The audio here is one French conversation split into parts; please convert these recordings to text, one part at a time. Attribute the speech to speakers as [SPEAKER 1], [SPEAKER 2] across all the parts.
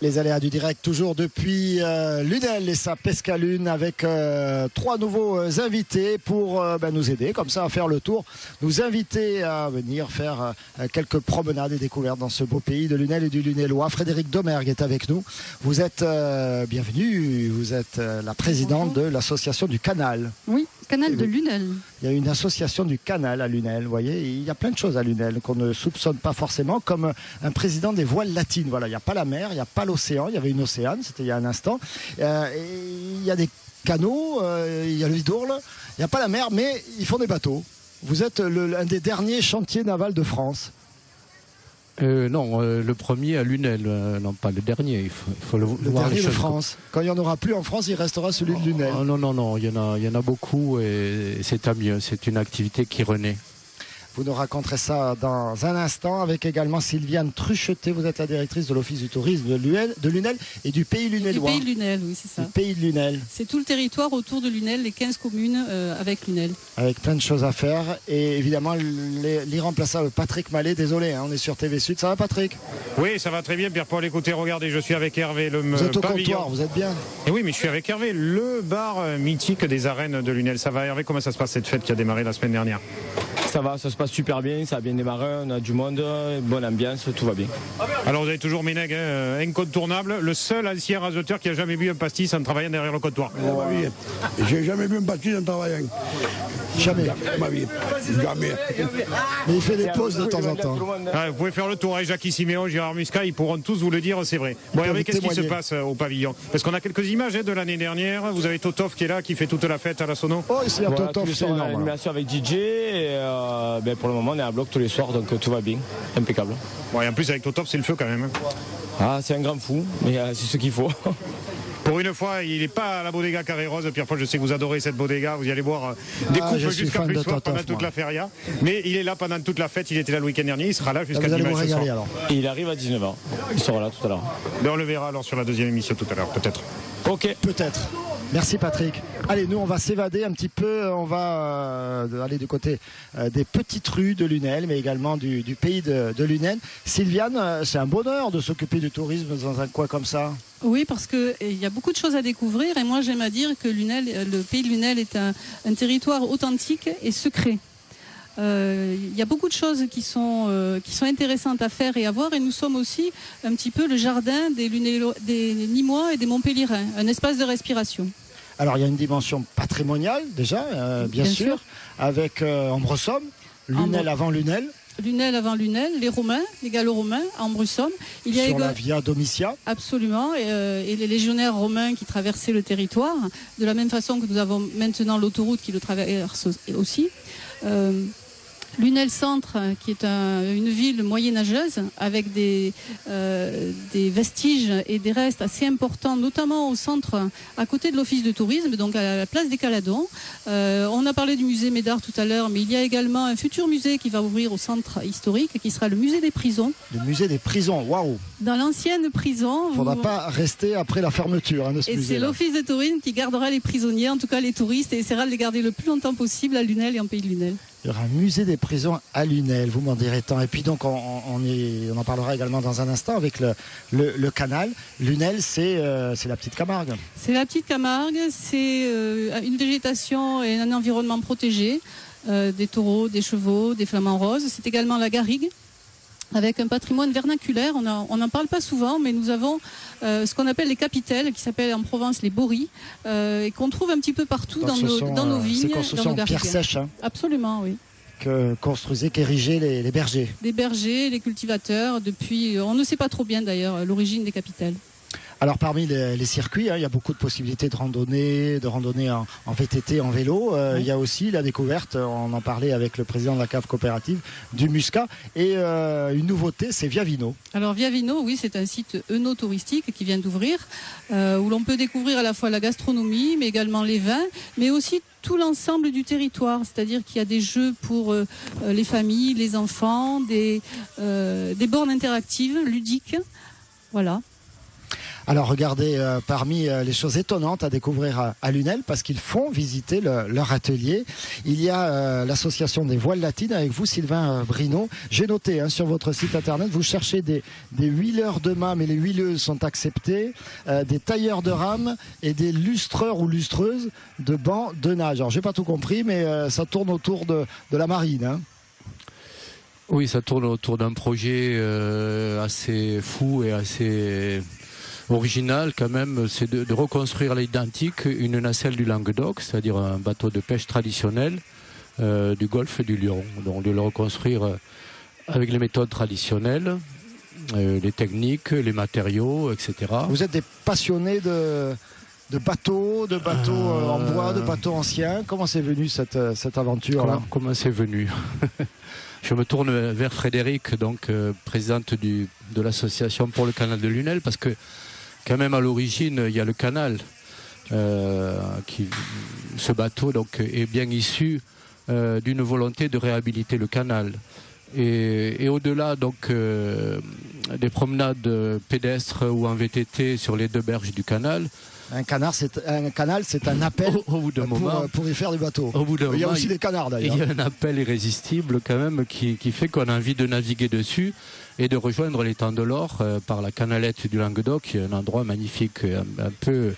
[SPEAKER 1] Les aléas du direct, toujours depuis Lunel et sa Pescalune, avec 3 nouveaux invités pour nous aider comme ça à faire le tour, nous inviter à venir faire quelques promenades et découvertes dans ce beau pays de Lunel et du Lunélois. Frédéric Domergue est avec nous. Vous êtes bienvenue, vous êtes la présidente de l'association du Canal.
[SPEAKER 2] Oui, Canal de Lunel.
[SPEAKER 1] Il y a une association du Canal à Lunel, vous voyez, il y a plein de choses à Lunel qu'on ne soupçonne pas forcément, comme un président des voiles latines. Voilà, il n'y a pas la mer, il n'y a pas l'océan, il y avait une océane, c'était il y a un instant. Et il y a des canaux, il y a le Vidourle, il n'y a pas la mer, mais ils font des bateaux. Vous êtes un des derniers chantiers navals de France.
[SPEAKER 3] Non, le premier à Lunel, non pas le dernier. Il faut le voir.
[SPEAKER 1] Dernier de France. Quand il n'y en aura plus en France, il restera celui de Lunel.
[SPEAKER 3] Oh, non, il y en a beaucoup et c'est tant mieux. C'est une activité qui renaît.
[SPEAKER 1] Vous nous raconterez ça dans un instant avec également Sylviane Truchetet. Vous êtes la directrice de l'Office du tourisme de Lunel et du Pays Lunélois.
[SPEAKER 2] Du Pays Lunel, oui, c'est ça.
[SPEAKER 1] Du Pays de Lunel.
[SPEAKER 2] C'est tout le territoire autour de Lunel, les 15 communes avec Lunel.
[SPEAKER 1] Avec plein de choses à faire. Et évidemment, l'irremplaçable Patrick Mallet. Désolé, on est sur TV Sud. Ça va, Patrick?
[SPEAKER 4] Oui, ça va très bien, Pierre-Paul. Écoutez, regardez, je suis avec Hervé.
[SPEAKER 1] Vous êtes au comptoir, vous êtes bien?
[SPEAKER 4] Et oui, mais je suis avec Hervé, le bar mythique des arènes de Lunel. Ça va, Hervé? Comment ça se passe cette fête qui a démarré la semaine dernière?
[SPEAKER 5] Ça va, ça se passe super bien, ça a bien démarré, on a du monde, bonne ambiance, tout va bien.
[SPEAKER 4] Alors vous avez toujours Ménègue, incontournable, le seul ancien raseteur qui a jamais bu un pastis en travaillant derrière le comptoir.
[SPEAKER 6] Oui, j'ai jamais bu un pastis en travaillant.
[SPEAKER 1] Jamais.
[SPEAKER 6] Ma vie. Jamais.
[SPEAKER 1] Mais il fait des pauses de temps en temps.
[SPEAKER 4] Vous pouvez faire le tour avec Jackie Siméon, Gérard Muscat, ils pourront tous vous le dire, c'est vrai. Bon, Hervé, qu'est-ce qui se passe au pavillon? Parce qu'on a quelques images de l'année dernière. Vous avez Totov qui est là, qui fait toute la fête à la Sono.
[SPEAKER 1] Oh, ici,
[SPEAKER 5] Voilà,
[SPEAKER 1] Totov, c'est
[SPEAKER 5] on a
[SPEAKER 1] énorme.
[SPEAKER 5] l'animation avec DJ et pour le moment on est à bloc tous les soirs, donc tout va bien, impeccable.
[SPEAKER 4] Bon, et en plus avec Totov, c'est le feu quand même.
[SPEAKER 5] Ah, c'est un grand fou, mais c'est ce qu'il faut.
[SPEAKER 4] Pour une fois, il n'est pas à la Bodega Carré Rose. Pierre-Paul, je sais que vous adorez cette bodega. Vous y allez boire des coupes jusqu'à plus soir pendant toute la feria. Mais il est là pendant toute la fête. Il était là le week-end dernier. Il sera là jusqu'à dimanche soir.
[SPEAKER 1] Alors.
[SPEAKER 5] Et il arrive à 19h. Il sera là tout à l'heure.
[SPEAKER 4] Mais on le verra alors sur la deuxième émission tout à l'heure, peut-être.
[SPEAKER 5] Ok.
[SPEAKER 1] Peut-être. Merci Patrick. Allez, nous on va s'évader un petit peu, on va aller du côté des petites rues de Lunel, mais également du pays de Lunel. Sylviane, c'est un bonheur de s'occuper du tourisme dans un coin comme ça.
[SPEAKER 2] Oui, parce qu'il y a beaucoup de choses à découvrir et moi j'aime à dire que Lunel, le pays de Lunel est un territoire authentique et secret. Il y a beaucoup de choses qui sont intéressantes à faire et à voir, et nous sommes aussi un petit peu le jardin des Nîmois et des Montpellierins, un espace de respiration.
[SPEAKER 1] Alors il y a une dimension patrimoniale déjà, bien sûr, avec Ambre-Somme, Lunel avant Lunel.
[SPEAKER 2] Lunel avant Lunel, les Romains, les Gallo-Romains, Ambre-Somme.
[SPEAKER 1] Il y a la Via Domitia.
[SPEAKER 2] Absolument, et les légionnaires romains qui traversaient le territoire, de la même façon que nous avons maintenant l'autoroute qui le traverse aussi. Lunel Centre, qui est une ville moyenâgeuse avec des vestiges et des restes assez importants, notamment au centre, à côté de l'office de tourisme, donc à la place des Caladons. On a parlé du musée Médard tout à l'heure, mais il y a également un futur musée qui va ouvrir au centre historique, qui sera le musée des prisons.
[SPEAKER 1] Le musée des prisons, waouh!
[SPEAKER 2] Dans l'ancienne prison.
[SPEAKER 1] Il ne faudra pas rester après la fermeture de ce musée.
[SPEAKER 2] Et c'est l'office de tourisme qui gardera les prisonniers, en tout cas les touristes, et essaiera de les garder le plus longtemps possible à Lunel et en pays de Lunel.
[SPEAKER 1] Il y aura un musée des prisons à Lunel, vous m'en direz tant. Et puis donc on en parlera également dans un instant avec le canal. Lunel, c'est la petite Camargue.
[SPEAKER 2] C'est la petite Camargue, c'est une végétation et un environnement protégé, des taureaux, des chevaux, des flamants roses. C'est également la garrigue, avec un patrimoine vernaculaire. On n'en parle pas souvent, mais nous avons ce qu'on appelle les capitelles, qui s'appellent en Provence les boris, et qu'on trouve un petit peu partout dans nos vignes.
[SPEAKER 1] C'est construction en pierre sèche. Hein.
[SPEAKER 2] Absolument, oui.
[SPEAKER 1] Que construisaient, qu'érigeaient les bergers.
[SPEAKER 2] Les bergers, les cultivateurs, depuis, on ne sait pas trop bien d'ailleurs l'origine des capitelles.
[SPEAKER 1] Alors parmi les circuits, il y a beaucoup de possibilités de randonnée en VTT, en vélo. Il y a aussi la découverte, on en parlait avec le président de la cave coopérative, du muscat. Et une nouveauté, c'est Via Vino.
[SPEAKER 2] Alors Via Vino, oui, c'est un site œnotouristique qui vient d'ouvrir, où l'on peut découvrir à la fois la gastronomie, mais également les vins, mais aussi tout l'ensemble du territoire. C'est-à-dire qu'il y a des jeux pour les familles, les enfants, des bornes interactives, ludiques. Voilà.
[SPEAKER 1] Alors regardez, parmi les choses étonnantes à découvrir à Lunel, parce qu'ils font visiter leur atelier, il y a l'association des voiles latines avec vous, Sylvain Brino. J'ai noté sur votre site internet, vous cherchez des huileurs de mâts, mais les huileuses sont acceptées, des tailleurs de rames et des lustreurs ou lustreuses de bancs de nage. Alors j'ai pas tout compris, mais ça tourne autour de la marine. Hein.
[SPEAKER 3] Oui, ça tourne autour d'un projet assez fou et assez original quand même. C'est de reconstruire à l'identique une nacelle du Languedoc, c'est-à-dire un bateau de pêche traditionnel du golfe du Lion. Donc de le reconstruire avec les méthodes traditionnelles, les techniques, les matériaux, etc.
[SPEAKER 1] Vous êtes des passionnés de bateaux, en bois, de bateaux anciens. Comment c'est venu cette aventure-là ?
[SPEAKER 3] Comment c'est venu ? Je me tourne vers Frédéric, donc présidente de l'association pour le canal de Lunel, parce que quand même à l'origine il y a le canal. Ce bateau donc est bien issu d'une volonté de réhabiliter le canal. Et au-delà donc des promenades pédestres ou en VTT sur les deux berges du canal.
[SPEAKER 1] Un canal, c'est un appel
[SPEAKER 3] au bout d'un moment,
[SPEAKER 1] pour y faire du bateau.
[SPEAKER 3] Au bout d'un
[SPEAKER 1] il y a
[SPEAKER 3] moment,
[SPEAKER 1] aussi des canards d'ailleurs.
[SPEAKER 3] Il y a un appel irrésistible quand même qui fait qu'on a envie de naviguer dessus et de rejoindre l'étang de l'Or par la canalette du Languedoc, qui est un endroit magnifique, un peu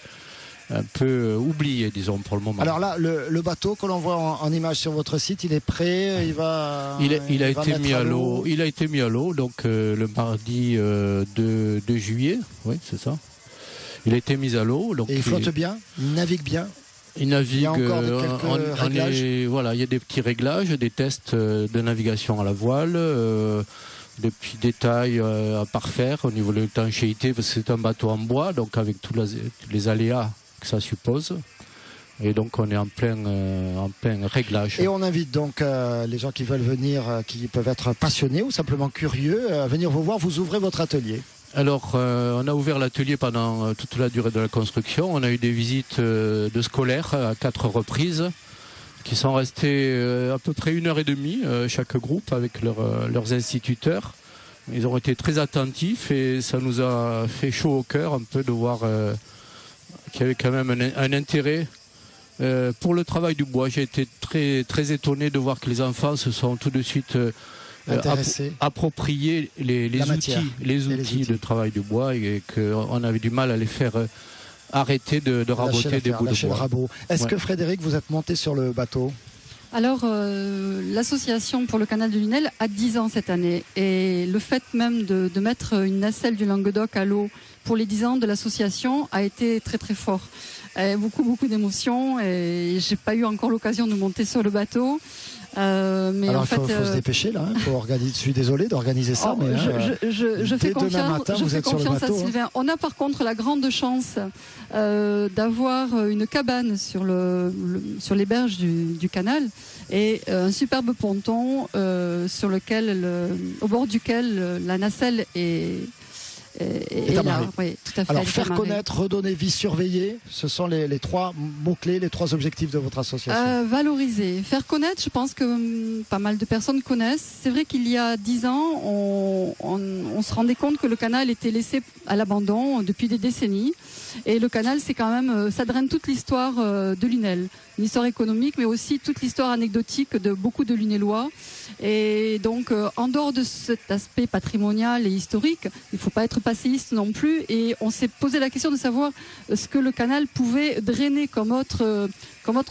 [SPEAKER 3] oublié, disons, pour le moment.
[SPEAKER 1] Alors là, le bateau que l'on voit en image sur votre site, il est prêt, il a été mis à l'eau.
[SPEAKER 3] Il a été mis à l'eau, donc le mardi 2 juillet, oui, c'est ça. Il a été mis à l'eau. Donc
[SPEAKER 1] et il flotte bien, il navigue bien.
[SPEAKER 3] Il navigue.
[SPEAKER 1] Il y a encore quelques réglages.
[SPEAKER 3] Voilà, il y a des petits réglages, des tests de navigation à la voile, des petits détails à parfaire au niveau de l'étanchéité, parce que c'est un bateau en bois, donc avec tous les aléas que ça suppose. Et donc on est en plein réglage.
[SPEAKER 1] Et on invite donc les gens qui veulent venir, qui peuvent être passionnés ou simplement curieux, à venir vous voir. Vous ouvrez votre atelier.
[SPEAKER 3] Alors, on a ouvert l'atelier pendant toute la durée de la construction. On a eu des visites de scolaires à 4 reprises qui sont restés à peu près 1h30 chaque groupe avec leurs instituteurs. Ils ont été très attentifs et ça nous a fait chaud au cœur un peu de voir qu'il y avait quand même un intérêt pour le travail du bois. J'ai été très, très étonné de voir que les enfants se sont tout de suite approprier les outils de travail du bois et qu'on avait du mal à les faire arrêter de raboter des bouts de bois.
[SPEAKER 1] Est-ce que Frédéric, vous êtes monté sur le bateau ?
[SPEAKER 2] Alors, l'association pour le canal de Lunel a 10 ans cette année. Et le fait même de mettre une nacelle du Languedoc à l'eau pour les 10 ans de l'association a été très très fort. Beaucoup d'émotions et j'ai pas eu encore l'occasion de monter sur le bateau. Mais
[SPEAKER 1] alors
[SPEAKER 2] en fait,
[SPEAKER 1] il faut se dépêcher là, faut organiser. Je suis désolé d'organiser ça, mais
[SPEAKER 2] je fais confiance à Sylvain. On a par contre la grande chance d'avoir une cabane sur les berges du canal et un superbe ponton au bord duquel la nacelle est
[SPEAKER 1] amarré.
[SPEAKER 2] Oui, tout à fait.
[SPEAKER 1] Alors faire connaître, redonner vie, surveiller, ce sont les 3 mots-clés, les 3 objectifs de votre association.
[SPEAKER 2] Valoriser, faire connaître, je pense que pas mal de personnes connaissent. C'est vrai qu'il y a 10 ans, on se rendait compte que le canal était laissé à l'abandon depuis des décennies. Et le canal, c'est quand même, ça draine toute l'histoire de Lunel. Une histoire économique, mais aussi toute l'histoire anecdotique de beaucoup de Lunélois. Et donc, en dehors de cet aspect patrimonial et historique, il ne faut pas être passéiste non plus. Et on s'est posé la question de savoir ce que le canal pouvait drainer comme autre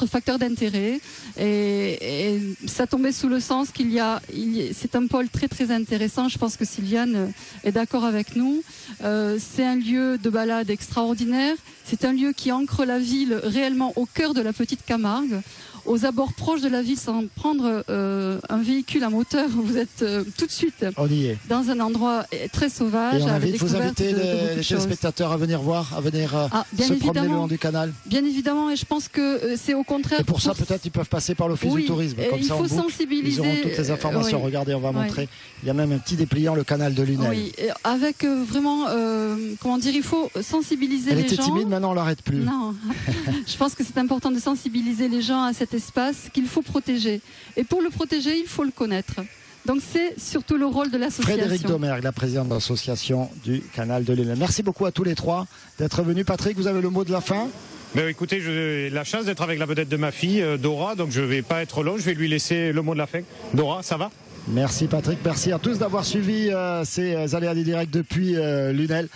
[SPEAKER 2] facteur d'intérêt. Et ça tombait sous le sens c'est un pôle très très intéressant. Je pense que Sylviane est d'accord avec nous. C'est un lieu de balade extraordinaire. C'est un lieu qui ancre la ville réellement au cœur de la petite Camargue, aux abords proches de la ville, sans prendre un véhicule à moteur. Vous êtes tout de suite dans un endroit très sauvage.
[SPEAKER 1] Et on invite, vous invitez les téléspectateurs à venir voir, à venir se promener le long du canal.
[SPEAKER 2] Bien évidemment, et je pense que c'est au contraire.
[SPEAKER 1] Et pour ça, peut-être, ils peuvent passer par l'office du tourisme. Comme ça,
[SPEAKER 2] il faut sensibiliser.
[SPEAKER 1] Ils auront toutes les informations. Regardez, on va montrer. Il y a même un petit dépliant, le canal de Lunel.
[SPEAKER 2] Oui, avec vraiment, comment dire, il faut sensibiliser les gens.
[SPEAKER 1] Elle était timide, maintenant on l'arrête plus.
[SPEAKER 2] Non, je pense que c'est important de sensibiliser les gens à cet espace qu'il faut protéger. Et pour le protéger, il faut le connaître.
[SPEAKER 7] Donc c'est surtout le rôle de l'association.
[SPEAKER 1] Frédéric Domergue, la présidente de l'association du canal de Lunel. Merci beaucoup à tous les trois d'être venus. Patrick, vous avez le mot de la fin?
[SPEAKER 4] Ben, écoutez, j'ai la chance d'être avec la vedette de ma fille, Dora, donc je ne vais pas être long, je vais lui laisser le mot de la fin. Dora, ça va?
[SPEAKER 1] Merci Patrick, merci à tous d'avoir suivi ces aléas du direct depuis Lunel,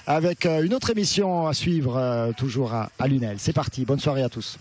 [SPEAKER 1] avec une autre émission à suivre toujours à Lunel. C'est parti, bonne soirée à tous.